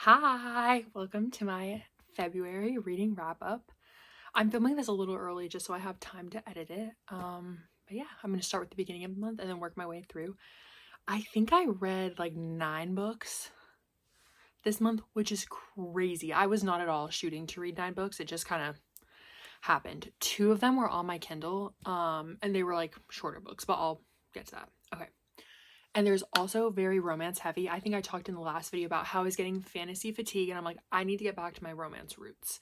Hi, welcome to my February reading wrap up. I'm filming this a little early just so I have time to edit it. But yeah, I'm gonna start with the beginning of the month and then work my way through. I think I read like 9 books this month, which is crazy. I was not at all shooting to read 9 books. It just kind of happened. 2 of them were on my Kindle, and they were like shorter books, but I'll get to that. Okay. And there's also very romance heavy. I think I talked in the last video about how I was getting fantasy fatigue, and I'm like, I need to get back to my romance roots.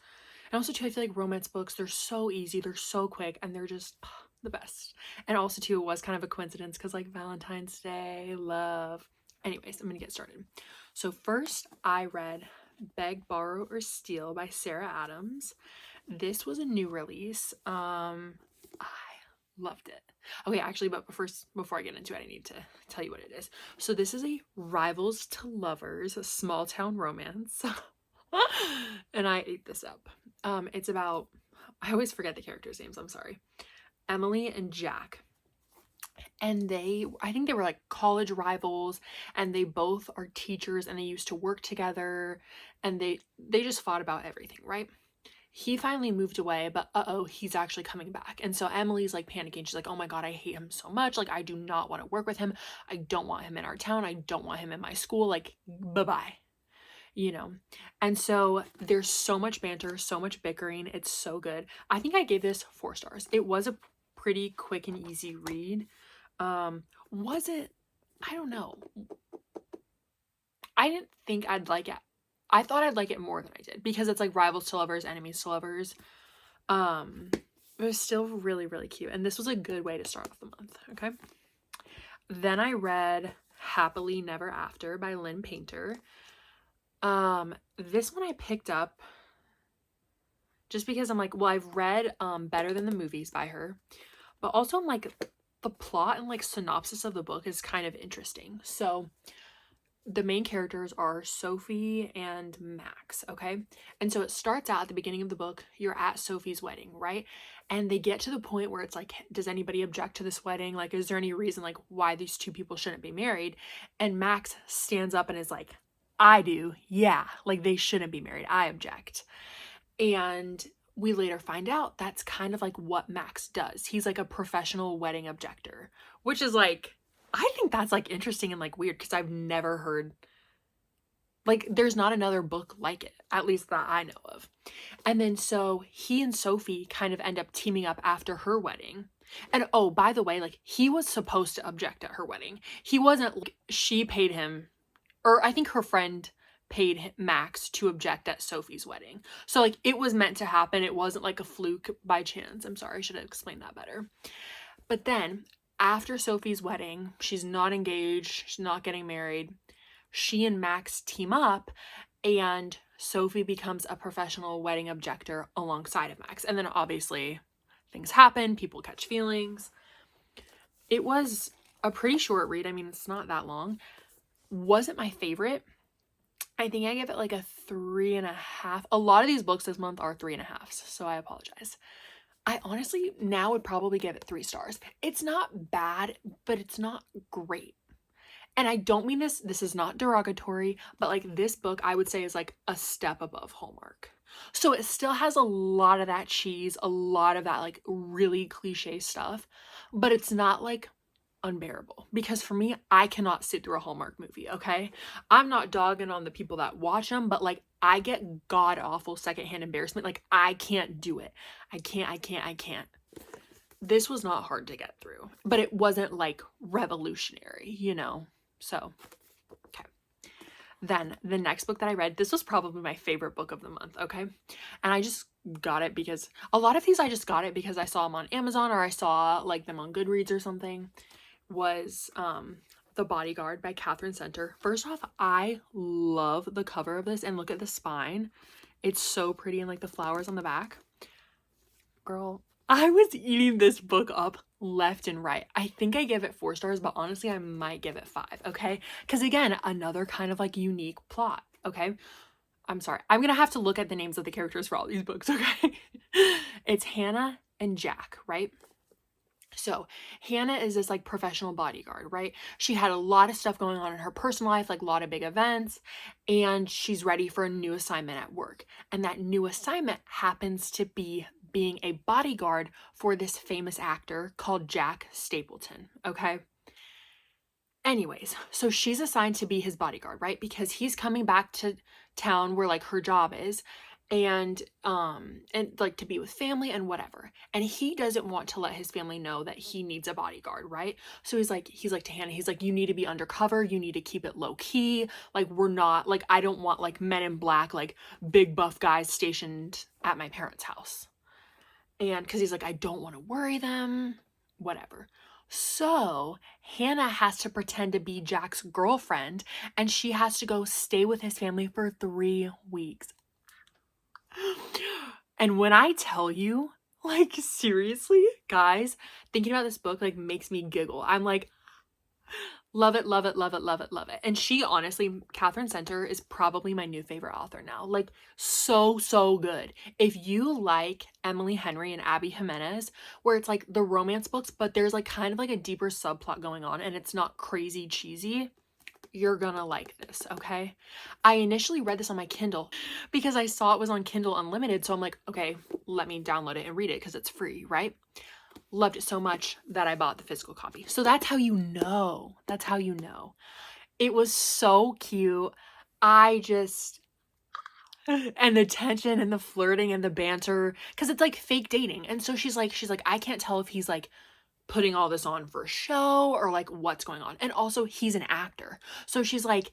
And also, too, I feel like romance books, they're so easy, they're so quick, and they're just the best. And also, too, it was kind of a coincidence because, like, Valentine's Day, love. Anyways, I'm gonna get started. So, first, I read Beg, Borrow, or Steal by Sarah Adams. This was a new release. I loved it. Okay, actually, but first, before I get into it, I need to tell you what it is. So this is a rivals to lovers, a small town romance. And I ate this up. It's about, I always forget the characters' names, I'm sorry. Emily and Jack. And I think they were like college rivals, and they both are teachers, and they used to work together, and they just fought about everything, right? He finally moved away, but he's actually coming back. And so Emily's like panicking. She's like, oh my God, I hate him so much. Like, I do not want to work with him. I don't want him in our town. I don't want him in my school. Like, bye-bye, you know? And so there's so much banter, so much bickering. It's so good. I think I gave this 4 stars. It was a pretty quick and easy read. Was it? I don't know. I didn't think I'd like it. I thought I'd like it more than I did because it's like rivals to lovers, enemies to lovers. It was still really, really cute. And this was a good way to start off the month, okay? Then I read Happily Never After by Lynn Painter. This one I picked up just because I'm like, well, I've read Better Than the Movies by her, but also I'm like, the plot and like synopsis of the book is kind of interesting. So the main characters are Sophie and Max, okay? And so it starts out at the beginning of the book, you're at Sophie's wedding, right? And they get to the point where it's like, does anybody object to this wedding? Like, is there any reason like why these two people shouldn't be married? And Max stands up and is like, I do, yeah, like they shouldn't be married. I object. And we later find out that's kind of like what Max does. He's like a professional wedding objector, which is like, I think that's like interesting and like weird because I've never heard, like, there's not another book like it, at least that I know of. And then so he and Sophie kind of end up teaming up after her wedding. And oh, by the way, like he was supposed to object at her wedding. He wasn't, like, she paid him, or I think her friend paid Max to object at Sophie's wedding. So like it was meant to happen. It wasn't like a fluke by chance. I'm sorry, I should have explained that better. But then after Sophie's wedding, she's not engaged, she's not getting married. She and Max team up, and Sophie becomes a professional wedding objector alongside of Max. And then obviously things happen, people catch feelings. It was a pretty short read. I mean, it's not that long. Wasn't my favorite. I think I give it like a 3.5. A lot of these books this month are 3.5s, so I apologize. I honestly now would probably give it 3 stars. It's not bad, but it's not great. And I don't mean this is not derogatory, but like this book I would say is like a step above Hallmark. So it still has a lot of that cheese, a lot of that like really cliche stuff, but it's not like unbearable, because for me, I cannot sit through a Hallmark movie, okay? I'm not dogging on the people that watch them, but like I get god awful secondhand embarrassment. Like I can't do it. I can't. This was not hard to get through, but it wasn't like revolutionary, you know? So, okay. Then the next book that I read, this was probably my favorite book of the month, okay? And I just got it because a lot of these I just got it because I saw them on Amazon or I saw like them on Goodreads or something. Was The Bodyguard by Catherine Center. First off, I love the cover of this, and look at the spine. It's so pretty, and like the flowers on the back. Girl, I was eating this book up left and right. I think I give it 4 stars, but honestly, I might give it 5, okay? Because again, another kind of like unique plot, okay? I'm sorry. I'm gonna have to look at the names of the characters for all these books, okay? It's Hannah and Jack, right? So Hannah is this like professional bodyguard, right? She had a lot of stuff going on in her personal life, like a lot of big events, and she's ready for a new assignment at work. And that new assignment happens to be being a bodyguard for this famous actor called Jack Stapleton, okay? Anyways, so she's assigned to be his bodyguard, right? Because he's coming back to town where like her job is, and like to be with family and whatever. And he doesn't want to let his family know that he needs a bodyguard, right? So he's like to Hannah, he's like, you need to be undercover, you need to keep it low key. Like we're not like I don't want like men in black, like big buff guys stationed at my parents' house. And because he's like, I don't want to worry them, whatever. So Hannah has to pretend to be Jack's girlfriend and she has to go stay with his family for 3 weeks. And when I tell you, like seriously, guys, thinking about this book like makes me giggle. I'm like, love it, love it, love it, love it, love it. And she honestly, Catherine Center is probably my new favorite author now. Like so, so good. If you like Emily Henry and Abby Jimenez, where it's like the romance books, but there's like kind of like a deeper subplot going on and it's not crazy cheesy, you're gonna like this, okay? I initially read this on my Kindle because I saw it was on Kindle Unlimited. So I'm like, okay, let me download it and read it because it's free, right? Loved it so much that I bought the physical copy. So that's how you know. That's how you know. It was so cute. I just and the tension and the flirting and the banter because it's like fake dating. And so she's like, I can't tell if he's like putting all this on for show or like what's going on. And also he's an actor. So she's like,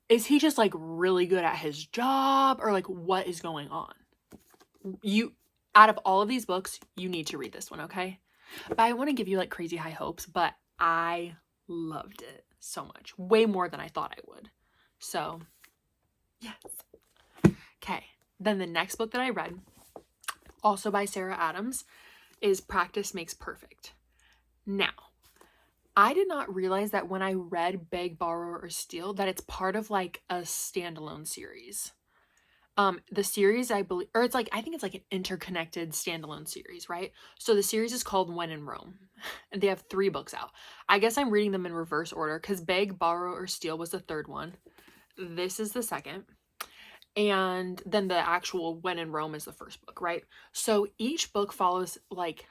is he just like really good at his job or like what is going on? You out of all of these books, you need to read this one, okay? But I want to give you like crazy high hopes, but I loved it so much. Way more than I thought I would. So, yes. Okay. Then the next book that I read, also by Sarah Adams, is Practice Makes Perfect. Now, I did not realize that when I read Beg, Borrow, or Steal that it's part of like a standalone series. The series I believe, or it's like, I think it's like an interconnected standalone series, right? So the series is called When in Rome and they have 3 books out. I guess I'm reading them in reverse order because Beg, Borrow, or Steal was the 3rd one. This is the 2nd. And then the actual When in Rome is the 1st book, right? So each book follows like,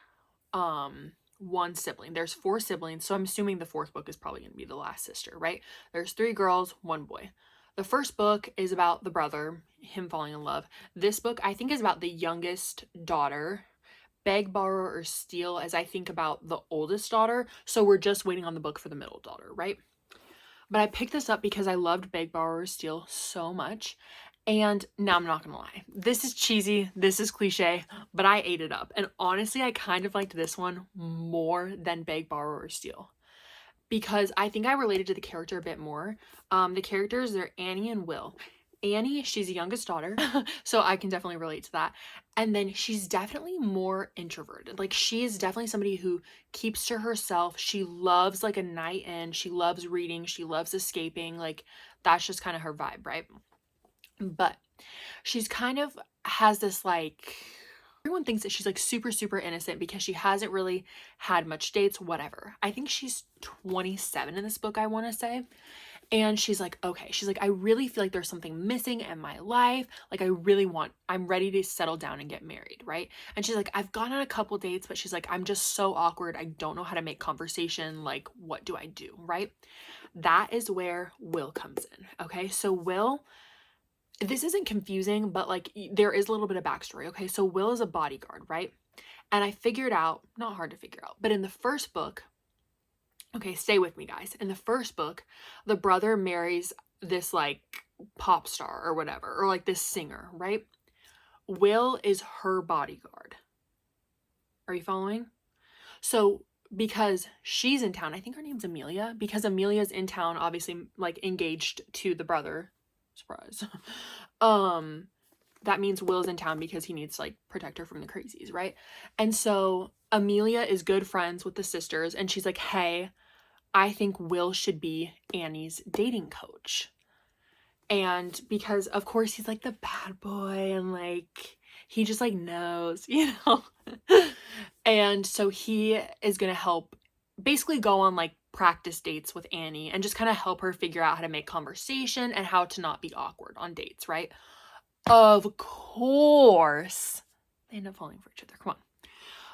one sibling. There's 4 siblings. So I'm assuming the 4th book is probably going to be the last sister, right? There's 3 girls, 1 boy. The first book is about the brother, him falling in love. This book, I think, is about the youngest daughter. Beg, Borrow, or Steal as I think about the oldest daughter. So we're just waiting on the book for the middle daughter, right? But I picked this up because I loved Beg, Borrow, or Steal so much. And now I'm not gonna lie. This is cheesy, this is cliche, but I ate it up. And honestly, I kind of liked this one more than Beg, Borrow, or Steal. Because I think I related to the character a bit more. The characters, they're Annie and Will. Annie, she's the youngest daughter, so I can definitely relate to that. And then she's definitely more introverted. Like she is definitely somebody who keeps to herself. She loves like a night in. She loves reading. She loves escaping. Like that's just kind of her vibe, right? But she's kind of has this like everyone thinks that she's like super super innocent because she hasn't really had much dates, whatever. I think she's 27 in this book, I want to say. And she's like, okay, she's like, I really feel like there's something missing in my life. Like I'm ready to settle down and get married, right? And she's like, I've gone on a couple dates, but she's like, I'm just so awkward. I don't know how to make conversation. Like, what do I do, right? That is where Will comes in, okay? So Will, this isn't confusing, but like there is a little bit of backstory, okay? So Will is a bodyguard, right? And I figured out, not hard to figure out, but in the first book, okay, stay with me, guys. In the first book, the brother marries this like pop star or whatever, or like this singer, right? Will is her bodyguard. Are you following? So because she's in town, I think her name's Amelia, because Amelia's in town, obviously like engaged to the brother. Surprise. That means Will's in town because he needs to like protect her from the crazies, right? And so Amelia is good friends with the sisters and she's like, hey, I think Will should be Annie's dating coach. And because of course he's like the bad boy and like he just like knows, you know. And so he is going to help basically go on like practice dates with Annie and just kind of help her figure out how to make conversation and how to not be awkward on dates, right? Of course, they end up falling for each other. Come on.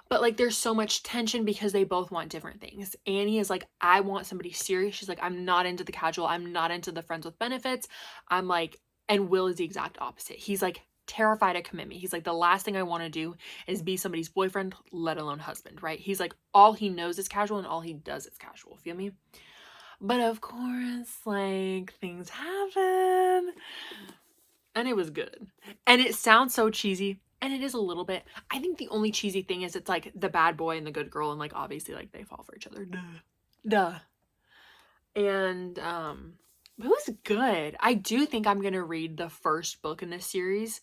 But like there's so much tension because they both want different things. Annie is like, I want somebody serious. She's like, I'm not into the casual. I'm not into the friends with benefits. I'm like, and Will is the exact opposite. He's like terrified of commitment. He's like, the last thing I want to do is be somebody's boyfriend, let alone husband, right? He's like, all he knows is casual and all he does is casual. Feel me? But of course, like things happen. And it was good. And it sounds so cheesy. And it is a little bit. I think the only cheesy thing is it's like the bad boy and the good girl. And like obviously like they fall for each other. Duh. And it was good. I do think I'm gonna read the first book in this series.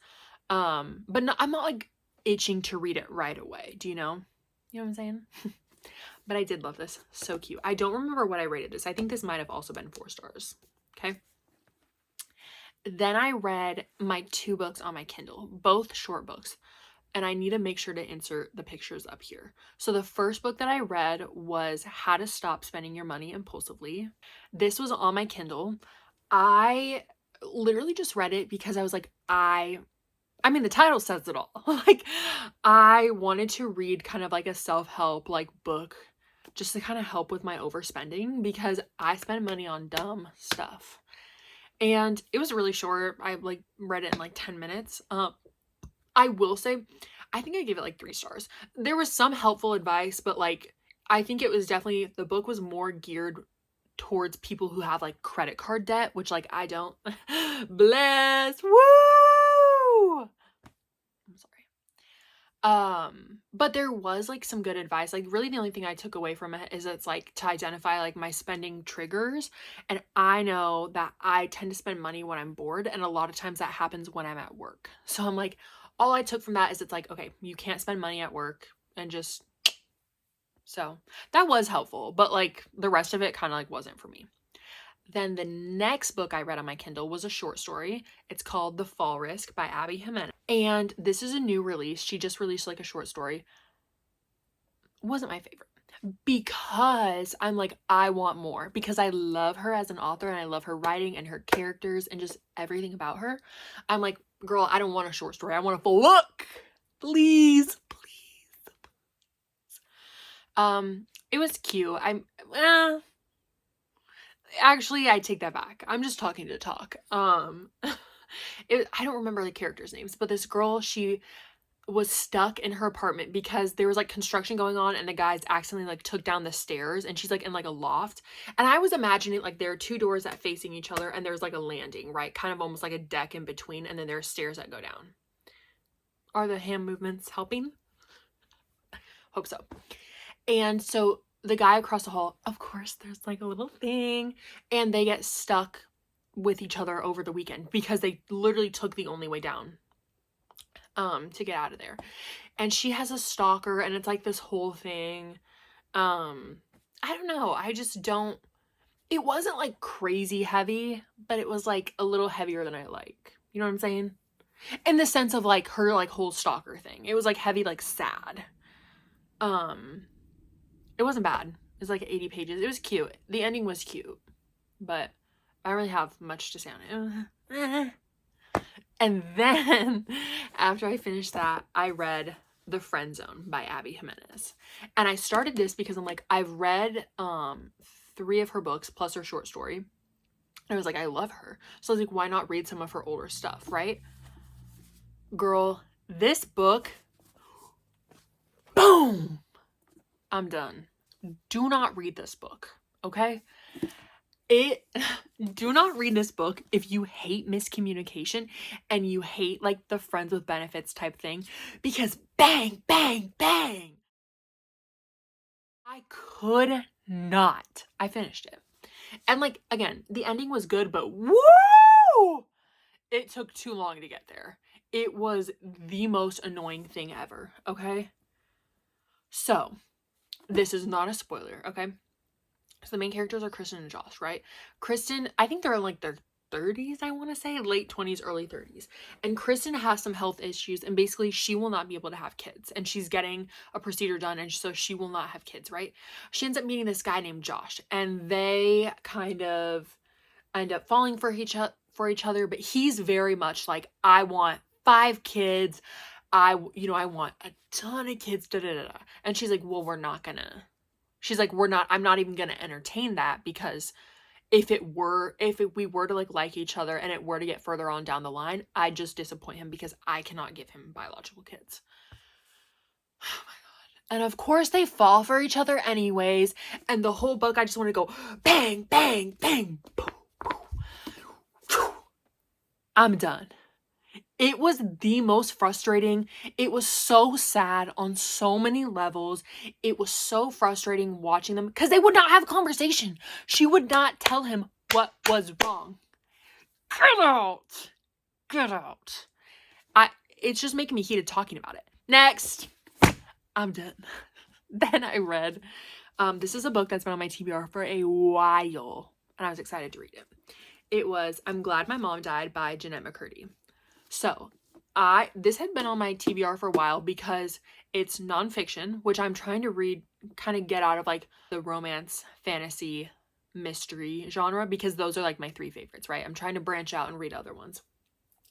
But no, I'm not like itching to read it right away. Do you know? You know what I'm saying? But I did love this. So cute. I don't remember what I rated this. I think this might have also been 4 stars. Okay. Then I read my 2 books on my Kindle, both short books. And I need to make sure to insert the pictures up here. So the first book that I read was How to Stop Spending Your Money Impulsively. This was on my Kindle. I literally just read it because I was like, I mean, the title says it all. Like, I wanted to read kind of like a self-help like book just to kind of help with my overspending because I spend money on dumb stuff. And it was really short. I like read it in like 10 minutes. I will say, I think I gave it like 3 stars. There was some helpful advice, but like, I think it was definitely, the book was more geared towards people who have like credit card debt, which like I don't. Bless. Woo! I'm sorry. But there was like some good advice. Like really the only thing I took away from it is it's like to identify like my spending triggers. And I know that I tend to spend money when I'm bored. And a lot of times that happens when I'm at work. So I'm like, all I took from that is it's like, okay, you can't spend money at work and just, so that was helpful, but like the rest of it kind of like wasn't for me. Then the next book I read on my Kindle was a short story. It's called The Fall Risk by Abby Jimenez. And this is a new release. She just released like a short story. Wasn't my favorite because I'm like, I want more because I love her as an author and I love her writing and her characters and just everything about her. I'm like, girl, I don't want a short story. I want a full book. Please. It was cute. Actually, I take that back. I'm just talking to talk. I don't remember the characters' names, but this girl, she was stuck in her apartment because there was like construction going on and the guys accidentally like took down the stairs and she's like in like a loft. And I was imagining like there are 2 doors that facing each other and there's like a landing, right? Kind of almost like a deck in between, and then there's stairs that go down. Are the hand movements helping? Hope so. And so the guy across the hall, of course, there's like a little thing, and they get stuck with each other over the weekend because they literally took the only way down to get out of there. And she has a stalker, and it's like this whole thing. I don't know. I just don't, it wasn't like crazy heavy, but it was like a little heavier than I like. You know what I'm saying? In the sense of like her like whole stalker thing. It was like heavy, like sad. It wasn't bad. It was like 80 pages. It was cute. The ending was cute, but I don't really have much to say on it. And then after I finished that, I read The Friend Zone by Abby Jimenez. And I started this because I'm like, I've read 3 of her books plus her short story. And I was like, I love her. So I was like, why not read some of her older stuff, right? Girl, this book, boom, I'm done. Do not read this book, okay? Do not read this book if you hate miscommunication and you hate like the friends with benefits type thing, because bang, bang, bang. I could not. I finished it. And like, again, the ending was good, but woo! It took too long to get there. It was the most annoying thing ever, okay? So, this is not a spoiler, okay? So the main characters are Kristen and Josh, right? Kristen, I think they're in like their 30s, I want to say, late 20s, early 30s. And Kristen has some health issues, and basically she will not be able to have kids, and she's getting a procedure done, and so she will not have kids, right? She ends up meeting this guy named Josh, and they kind of end up falling for each other, but he's very much like, I want 5 kids. I want a ton of kids, da da da. And she's like, well, I'm not even gonna entertain that, because if we were to like each other and it were to get further on down the line, I'd just disappoint him because I cannot give him biological kids. Oh my God. And of course they fall for each other anyways. And the whole book, I just want to go bang, bang, bang. I'm done. It was the most frustrating. It was so sad on so many levels. It was so frustrating watching them because they would not have a conversation. She would not tell him what was wrong. Get out. Get out. It's just making me heated talking about it. Next. I'm done. Then I read, this is a book that's been on my TBR for a while, and I was excited to read it. It was I'm Glad My Mom Died by Jennette McCurdy. So, this had been on my TBR for a while because it's nonfiction, which I'm trying to read, kind of get out of like the romance, fantasy, mystery genre, because those are like my 3 favorites, right? I'm trying to branch out and read other ones.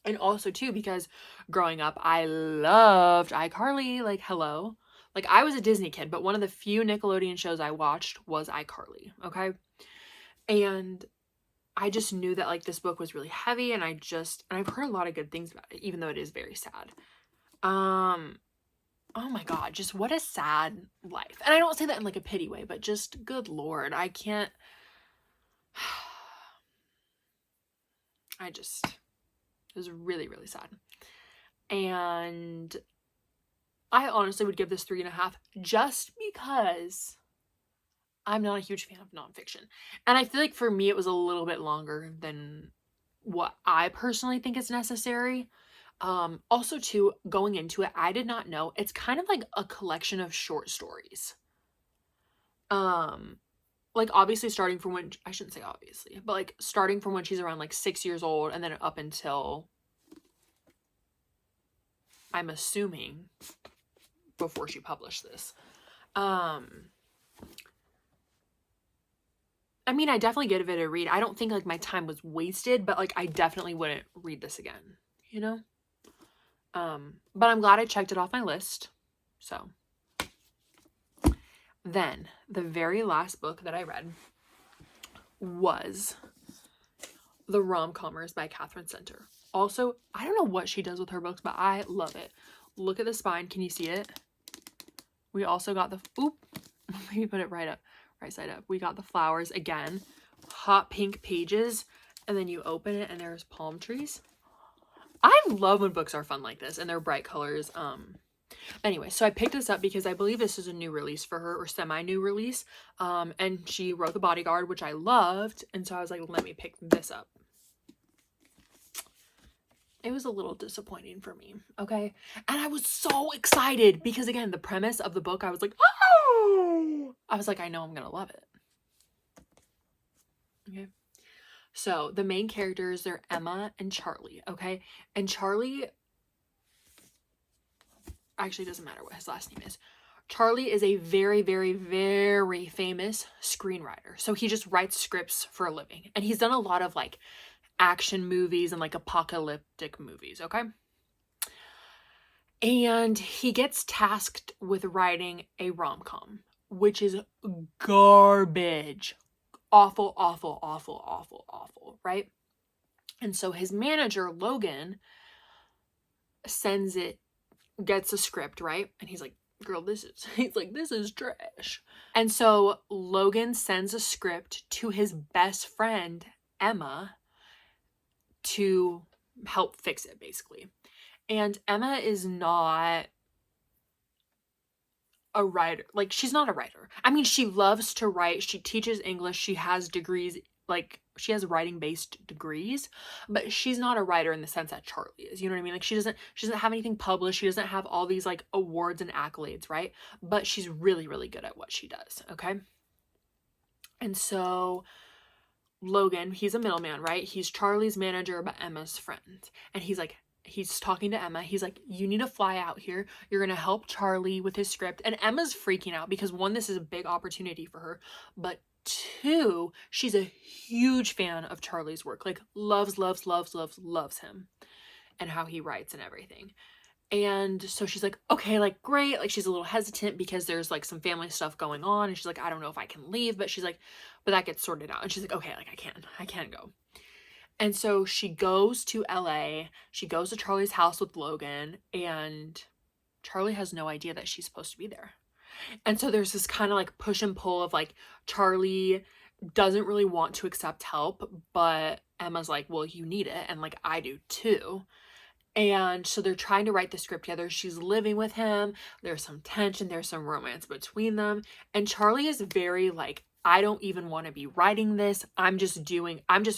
And also too, because growing up, I loved iCarly, like hello. Like I was a Disney kid, but one of the few Nickelodeon shows I watched was iCarly, okay? And I just knew that like this book was really heavy, and I've heard a lot of good things about it, even though it is very sad. Oh my God, just what a sad life. And I don't say that in like a pity way, but just good Lord, I can't. It was really, really sad. And I honestly would give this 3.5 just because I'm not a huge fan of nonfiction. And I feel like for me, it was a little bit longer than what I personally think is necessary. Also too, going into it, I did not know it's kind of like a collection of short stories. Like obviously starting from when, I shouldn't say obviously, but like starting from when she's around like 6 years old, and then up until, I'm assuming, before she published this. I mean, I definitely give it a read. I don't think like my time was wasted, but like I definitely wouldn't read this again, you know? But I'm glad I checked it off my list. So then the very last book that I read was The Rom-Commers by Catherine Center. Also, I don't know what she does with her books, but I love it. Look at the spine. Can you see it? We also got the, maybe put it right side up. We got the flowers again, hot pink pages, and then you open it and there's palm trees. I love when books are fun like this and they're bright colors. Anyway, so I picked this up because I believe this is a new release for her, or semi-new release. And she wrote The Bodyguard, which I loved, and so I was like, let me pick this up. It was a little disappointing for me, okay? And I was so excited because, again, the premise of the book, I was like, oh! I was like, I know I'm gonna love it. Okay. So the main characters, they're Emma and Charlie, okay? And Charlie, actually doesn't matter what his last name is. Charlie is a very, very, very famous screenwriter. So he just writes scripts for a living. And he's done a lot of like action movies and like apocalyptic movies, okay? And he gets tasked with writing a rom-com, which is garbage. Awful, awful, awful, awful, awful, right? And so his manager, Logan, gets a script, right? And he's like, girl, this is trash. And so Logan sends a script to his best friend, Emma, to help fix it, basically. And Emma is not a writer. Like, she's not a writer. I mean, she loves to write. She teaches English. She has degrees, like, she has writing-based degrees, but she's not a writer in the sense that Charlie is. You know what I mean? Like, she doesn't have anything published. She doesn't have all these, like, awards and accolades, right? But she's really, really good at what she does, okay? And so Logan, he's a middleman, right? He's Charlie's manager, but Emma's friend. And he's like, he's talking to Emma. He's like, you need to fly out here. You're going to help Charlie with his script. And Emma's freaking out because one, this is a big opportunity for her. But two, she's a huge fan of Charlie's work. Like loves him and how he writes and everything. And so she's like, okay, like, great. Like, she's a little hesitant because there's like some family stuff going on. And she's like, I don't know if I can leave. But she's like, but that gets sorted out. And she's like, okay, like, I can go. And so she goes to LA. She goes to Charlie's house with Logan. And Charlie has no idea that she's supposed to be there. And so there's this kind of like push and pull of like, Charlie doesn't really want to accept help. But Emma's like, well, you need it. And like, I do too. And so they're trying to write the script together. She's living with him. There's some tension. There's some romance between them. And Charlie is very like, I don't even want to be writing this. I'm just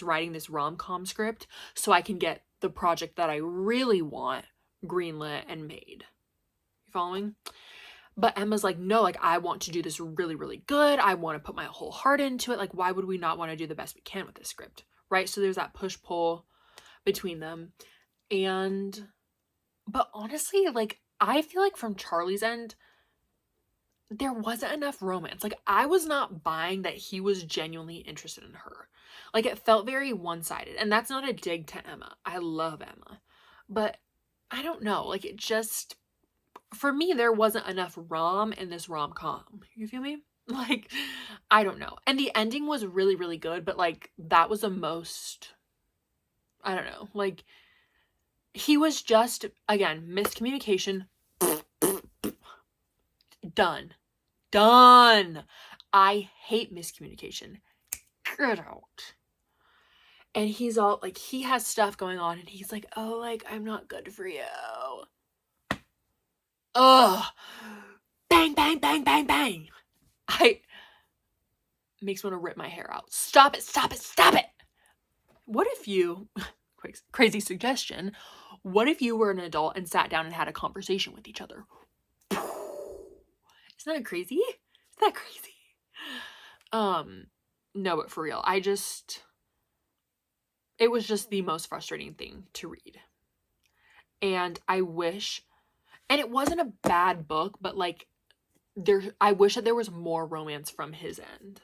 writing this rom-com script so I can get the project that I really want greenlit and made. You following? But Emma's like, no, like, I want to do this really, really good. I want to put my whole heart into it. Like, why would we not want to do the best we can with this script? Right? So there's that push-pull between them. But honestly, like, I feel like from Charlie's end, there wasn't enough romance. Like, I was not buying that he was genuinely interested in her. Like, it felt very one-sided. And that's not a dig to Emma. I love Emma. But I don't know. Like, it just, for me, there wasn't enough rom in this rom-com. You feel me? Like, I don't know. And the ending was really, really good. But, like, that was the most, I don't know. Like, he was just, again, miscommunication. Done. I hate miscommunication. Get out. And he's all, like, he has stuff going on, and he's like, oh, like, I'm not good for you. Ugh. Bang, bang, bang, bang, bang. Makes me want to rip my hair out. Stop it, stop it, stop it. What if you, crazy suggestion, what if you were an adult and sat down and had a conversation with each other? Isn't that crazy? Isn't that crazy? No, but for real, it was just the most frustrating thing to read. And I wish, and it wasn't a bad book, but like, I wish that there was more romance from his end.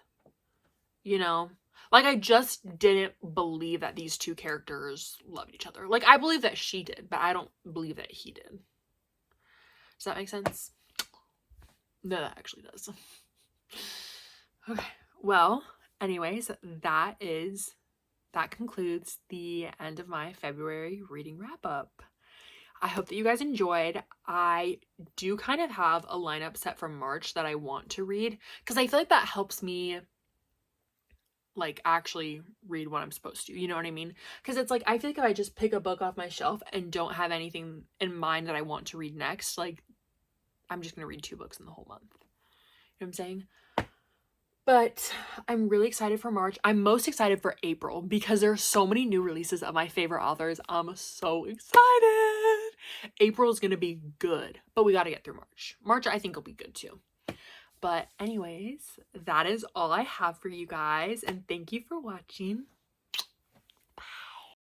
You know? Like, I just didn't believe that these two characters loved each other. Like, I believe that she did, but I don't believe that he did. Does that make sense? No, that actually does. Okay. Well, anyways, that concludes the end of my February reading wrap-up. I hope that you guys enjoyed. I do kind of have a lineup set for March that I want to read, because I feel like that helps me like actually read what I'm supposed to, you know what I mean? Because it's like, I feel like if I just pick a book off my shelf and don't have anything in mind that I want to read next, like, I'm just gonna read 2 books in the whole month. You know what I'm saying? But I'm really excited for March. I'm most excited for April because there's so many new releases of my favorite authors. I'm so excited. April is gonna be good, but we gotta get through March. March, I think, will be good too. But anyways, that is all I have for you guys, and thank you for watching.